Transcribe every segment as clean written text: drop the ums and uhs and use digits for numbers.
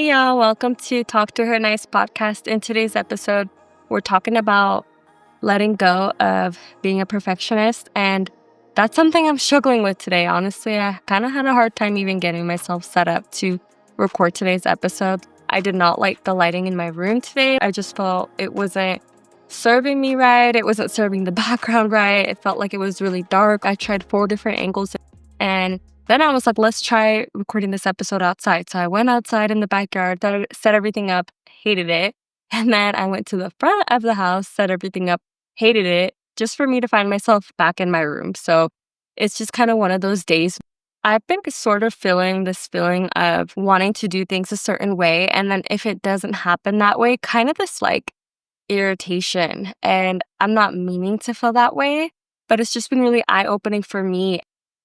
Hey y'all, welcome to Talk to Her Nice podcast. In today's episode, we're talking about letting go of being a perfectionist, and that's something I'm struggling with today. Honestly, I kind of had a hard time even getting myself set up to record today's episode. I did not like the lighting in my room today. I just felt it wasn't serving me right. It wasn't serving the background right. It felt like it was really dark. I tried 4 different angles, and then I was like, let's try recording this episode outside. So I went outside in the backyard, set everything up, hated it. And then I went to the front of the house, set everything up, hated it, just for me to find myself back in my room. So it's just kind of one of those days. I've been sort of feeling this feeling of wanting to do things a certain way. And then if it doesn't happen that way, kind of this like irritation. And I'm not meaning to feel that way, but it's just been really eye-opening for me.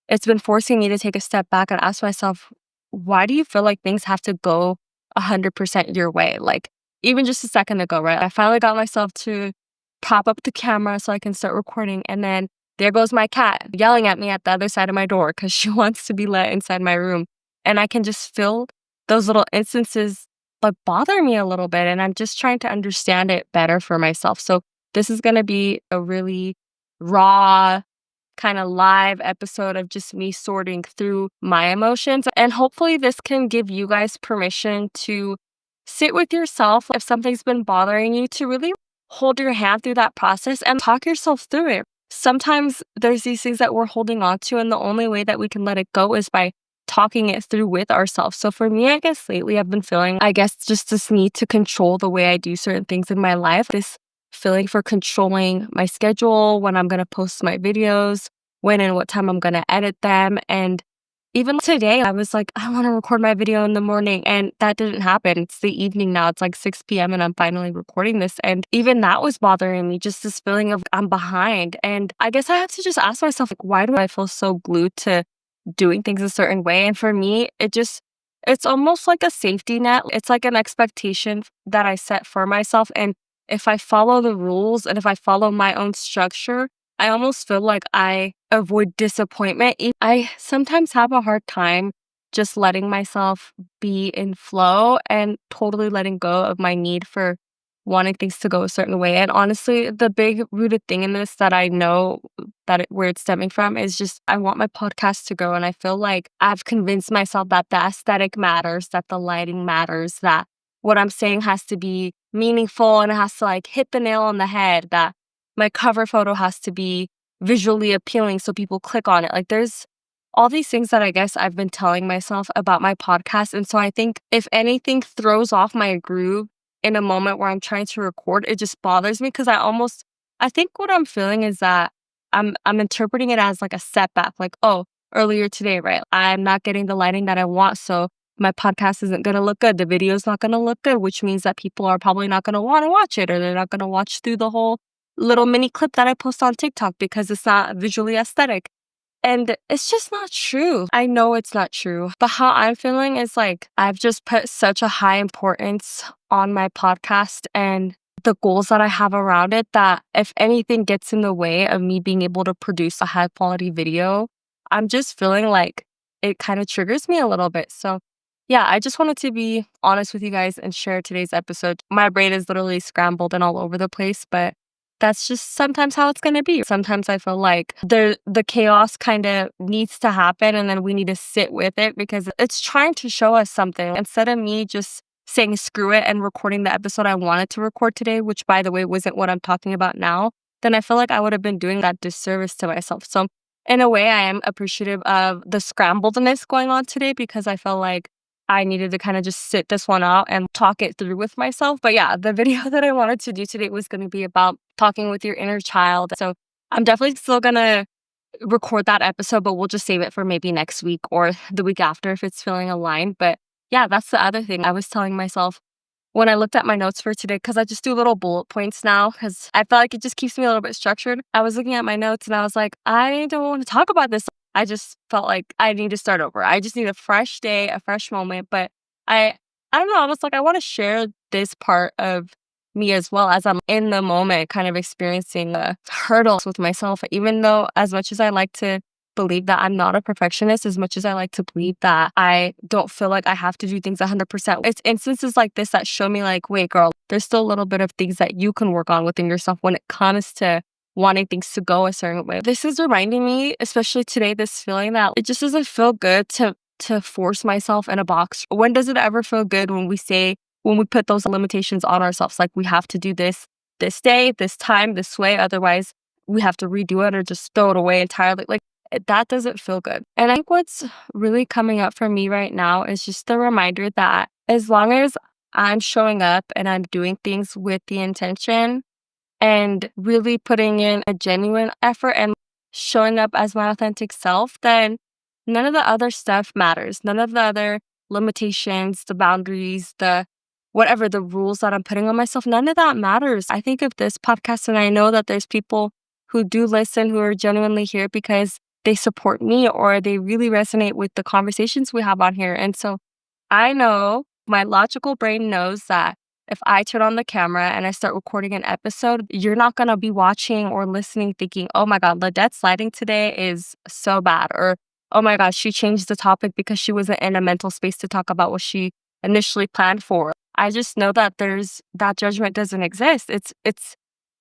It's been forcing me to take a step back and ask myself, why do you feel like things have to go 100% your way? Like, even just a second ago, right? I finally got myself to pop up the camera so I can start recording. And then there goes my cat yelling at me at the other side of my door because she wants to be let inside my room. And I can just feel those little instances like bother me a little bit. And I'm just trying to understand it better for myself. So this is going to be a really raw, kind of live episode of just me sorting through my emotions. And hopefully this can give you guys permission to sit with yourself if something's been bothering you, to really hold your hand through that process and talk yourself through it. Sometimes there's these things that we're holding on to, and the only way that we can let it go is by talking it through with ourselves. So for me, I guess lately I've been feeling, just this need to control the way I do certain things in my life. This feeling for controlling my schedule, when I'm going to post my videos, when and what time I'm going to edit them. And even today, I was like, I want to record my video in the morning, and that didn't happen. It's the evening now. It's like 6 p.m. and I'm finally recording this. And even that was bothering me, just this feeling of I'm behind. And I guess I have to just ask myself, like, why do I feel so glued to doing things a certain way? And for me, it's almost like a safety net. It's like an expectation that I set for myself. And if I follow the rules and if I follow my own structure, I almost feel like I avoid disappointment. I sometimes have a hard time just letting myself be in flow and totally letting go of my need for wanting things to go a certain way. And honestly, the big rooted thing in this that I know where it's stemming from is just I want my podcast to grow. And I feel like I've convinced myself that the aesthetic matters, that the lighting matters, that what I'm saying has to be meaningful and it has to like hit the nail on the head, that my cover photo has to be visually appealing so people click on it. Like, there's all these things that I guess I've been telling myself about my podcast. And so I think if anything throws off my groove in a moment where I'm trying to record, it just bothers me because I think what I'm feeling is that I'm interpreting it as like a setback. Like, oh, earlier today, right? I'm not getting the lighting that I want. So my podcast isn't going to look good. The video's not going to look good, which means that people are probably not going to want to watch it, or they're not going to watch through the whole little mini clip that I post on TikTok because it's not visually aesthetic. And it's just not true. I know it's not true. But how I'm feeling is like I've just put such a high importance on my podcast and the goals that I have around it that if anything gets in the way of me being able to produce a high quality video, I'm just feeling like it kind of triggers me a little bit. So yeah, I just wanted to be honest with you guys and share today's episode. My brain is literally scrambled and all over the place, but that's just sometimes how it's going to be. Sometimes I feel like the chaos kind of needs to happen and then we need to sit with it because it's trying to show us something. Instead of me just saying screw it and recording the episode I wanted to record today, which by the way wasn't what I'm talking about now, then I feel like I would have been doing that disservice to myself. So in a way, I am appreciative of the scrambledness going on today because I felt like I needed to kind of just sit this one out and talk it through with myself. But yeah, the video that I wanted to do today was going to be about talking with your inner child. So I'm definitely still going to record that episode, but we'll just save it for maybe next week or the week after if it's feeling aligned. But yeah, that's the other thing I was telling myself when I looked at my notes for today, because I just do little bullet points now because I feel like it just keeps me a little bit structured. I was looking at my notes and I was like, I don't want to talk about this. I just felt like I need to start over. I just need a fresh day, a fresh moment. But I don't know. I was like, I want to share this part of me as well as I'm in the moment, kind of experiencing the hurdles with myself. Even though as much as I like to believe that I'm not a perfectionist as much as I like to believe that I don't feel like I have to do things 100%. It's instances like this that show me like, wait, girl, there's still a little bit of things that you can work on within yourself when it comes to wanting things to go a certain way. This is reminding me, especially today, this feeling that it just doesn't feel good to force myself in a box. When does it ever feel good when we put those limitations on ourselves? Like we have to do this day, this time, this way, otherwise we have to redo it or just throw it away entirely. Like that doesn't feel good. And I think what's really coming up for me right now is just the reminder that as long as I'm showing up and I'm doing things with the intention and really putting in a genuine effort and showing up as my authentic self, then none of the other stuff matters. None of the other limitations, the boundaries, the whatever the rules that I'm putting on myself, none of that matters. I think of this podcast and I know that there's people who do listen who are genuinely here because they support me or they really resonate with the conversations we have on here. And so I know my logical brain knows that if I turn on the camera and I start recording an episode, you're not going to be watching or listening thinking, oh my God, Ladette's lighting today is so bad. Or, oh my gosh, she changed the topic because she wasn't in a mental space to talk about what she initially planned for. I just know that that judgment doesn't exist. It's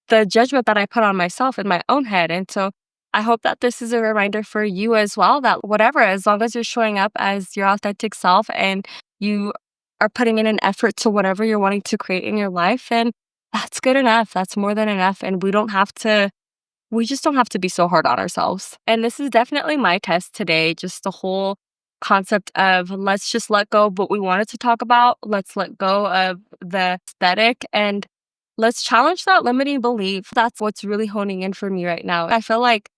the judgment that I put on myself in my own head. And so I hope that this is a reminder for you as well that whatever, as long as you're showing up as your authentic self and you are putting in an effort to whatever you're wanting to create in your life, and that's good enough. That's more than enough. And we just don't have to be so hard on ourselves. And this is definitely my test today, just the whole concept of let's just let go of what we wanted to talk about. Let's let go of the aesthetic and let's challenge that limiting belief. That's what's really honing in for me right now. I feel like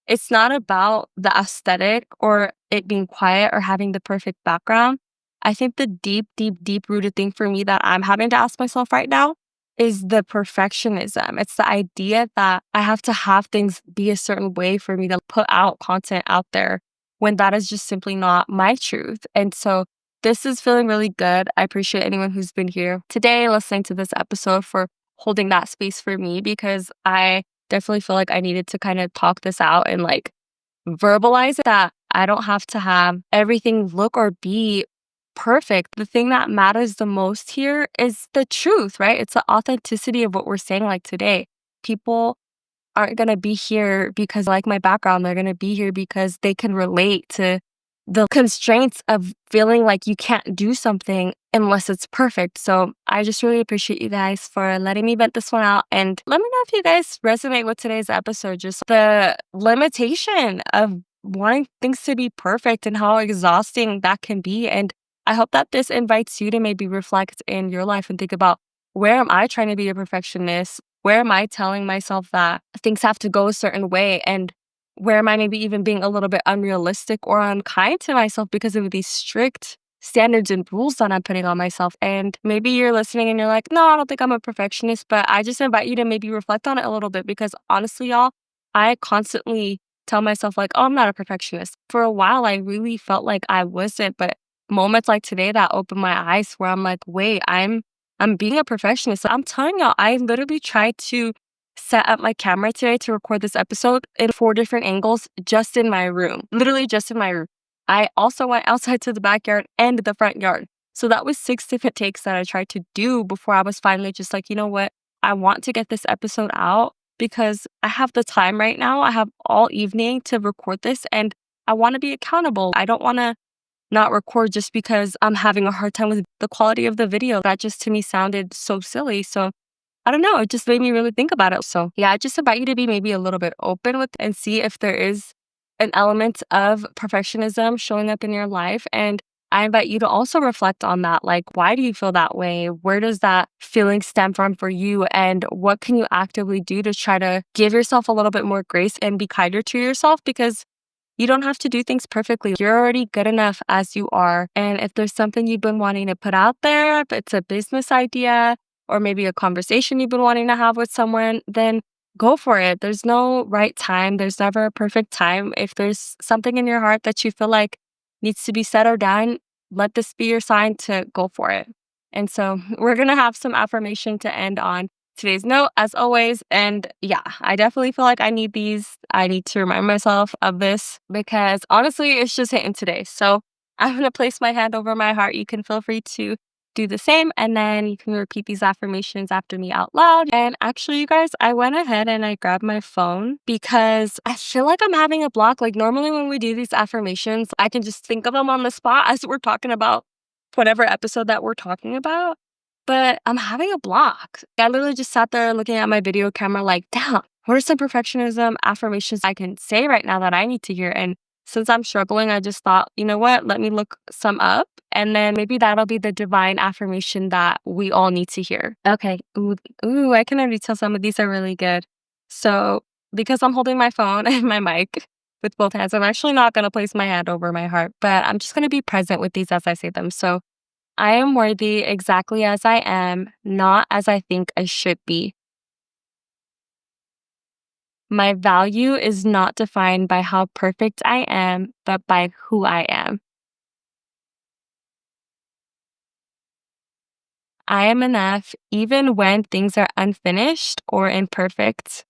it's not about the aesthetic or it being quiet or having the perfect background. I think the deep, deep, deep rooted thing for me that I'm having to ask myself right now is the perfectionism. It's the idea that I have to have things be a certain way for me to put out content out there when that is just simply not my truth. And so this is feeling really good. I appreciate anyone who's been here today listening to this episode for holding that space for me because I definitely feel like I needed to kind of talk this out and like verbalize that I don't have to have everything look or be perfect. The thing that matters the most here is the truth, right? It's the authenticity of what we're saying like today. People aren't going to be here because like my background. They're going to be here because they can relate to the constraints of feeling like you can't do something unless it's perfect. So I just really appreciate you guys for letting me vent this one out. And let me know if you guys resonate with today's episode, just the limitation of wanting things to be perfect and how exhausting that can be. And I hope that this invites you to maybe reflect in your life and think about, where am I trying to be a perfectionist? Where am I telling myself that things have to go a certain way? And where am I maybe even being a little bit unrealistic or unkind to myself because of these strict standards and rules that I'm putting on myself? And maybe you're listening and you're like, no, I don't think I'm a perfectionist, but I just invite you to maybe reflect on it a little bit because honestly, y'all, I constantly tell myself like, oh, I'm not a perfectionist. For a while, I really felt like I wasn't, but moments like today that opened my eyes where I'm like, wait, I'm being a perfectionist. I'm telling y'all, I literally tried to set up my camera today to record this episode in 4 different angles just in my room, literally just in my room. I also went outside to the backyard and the front yard. So that was 6 different takes that I tried to do before I was finally just like, you know what? I want to get this episode out because I have the time right now. I have all evening to record this and I want to be accountable. I don't want to not record just because I'm having a hard time with the quality of the video. That just to me sounded so silly. So I don't know. It just made me really think about it. So yeah, I just invite you to be maybe a little bit open with and see if there is an element of perfectionism showing up in your life. And I invite you to also reflect on that. Like, why do you feel that way? Where does that feeling stem from for you? And what can you actively do to try to give yourself a little bit more grace and be kinder to yourself? Because you don't have to do things perfectly. You're already good enough as you are. And if there's something you've been wanting to put out there, if it's a business idea or maybe a conversation you've been wanting to have with someone, then go for it. There's no right time. There's never a perfect time. If there's something in your heart that you feel like needs to be said or done, let this be your sign to go for it. And so we're going to have some affirmation to end on today's note as always. And yeah, I definitely feel like I need these. I need to remind myself of this because honestly, it's just hitting today. So I'm going to place my hand over my heart. You can feel free to do the same. And then you can repeat these affirmations after me out loud. And actually, you guys, I went ahead and I grabbed my phone because I feel like I'm having a block. Like normally when we do these affirmations, I can just think of them on the spot as we're talking about whatever episode that we're talking about. But I'm having a block. I literally just sat there looking at my video camera like, damn, what are some perfectionism affirmations I can say right now that I need to hear? And since I'm struggling, I just thought, you know what? Let me look some up. And then maybe that'll be the divine affirmation that we all need to hear. Okay. Ooh, I can already tell some of these are really good. So because I'm holding my phone and my mic with both hands, I'm actually not going to place my hand over my heart, but I'm just going to be present with these as I say them. So I am worthy exactly as I am, not as I think I should be. My value is not defined by how perfect I am, but by who I am. I am enough even when things are unfinished or imperfect.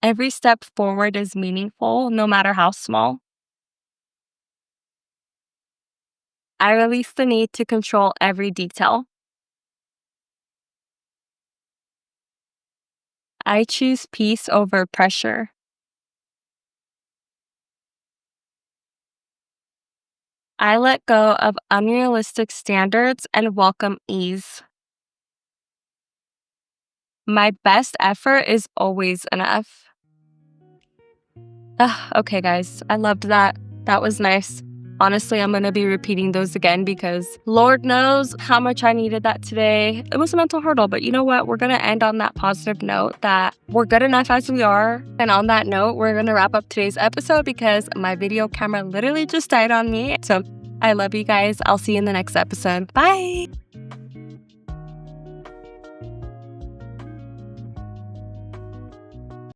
Every step forward is meaningful, no matter how small. I release the need to control every detail. I choose peace over pressure. I let go of unrealistic standards and welcome ease. My best effort is always enough. Okay, guys, I loved that. That was nice. Honestly, I'm going to be repeating those again because Lord knows how much I needed that today. It was a mental hurdle, but you know what? We're going to end on that positive note that we're good enough as we are. And on that note, we're going to wrap up today's episode because my video camera literally just died on me. So I love you guys. I'll see you in the next episode. Bye.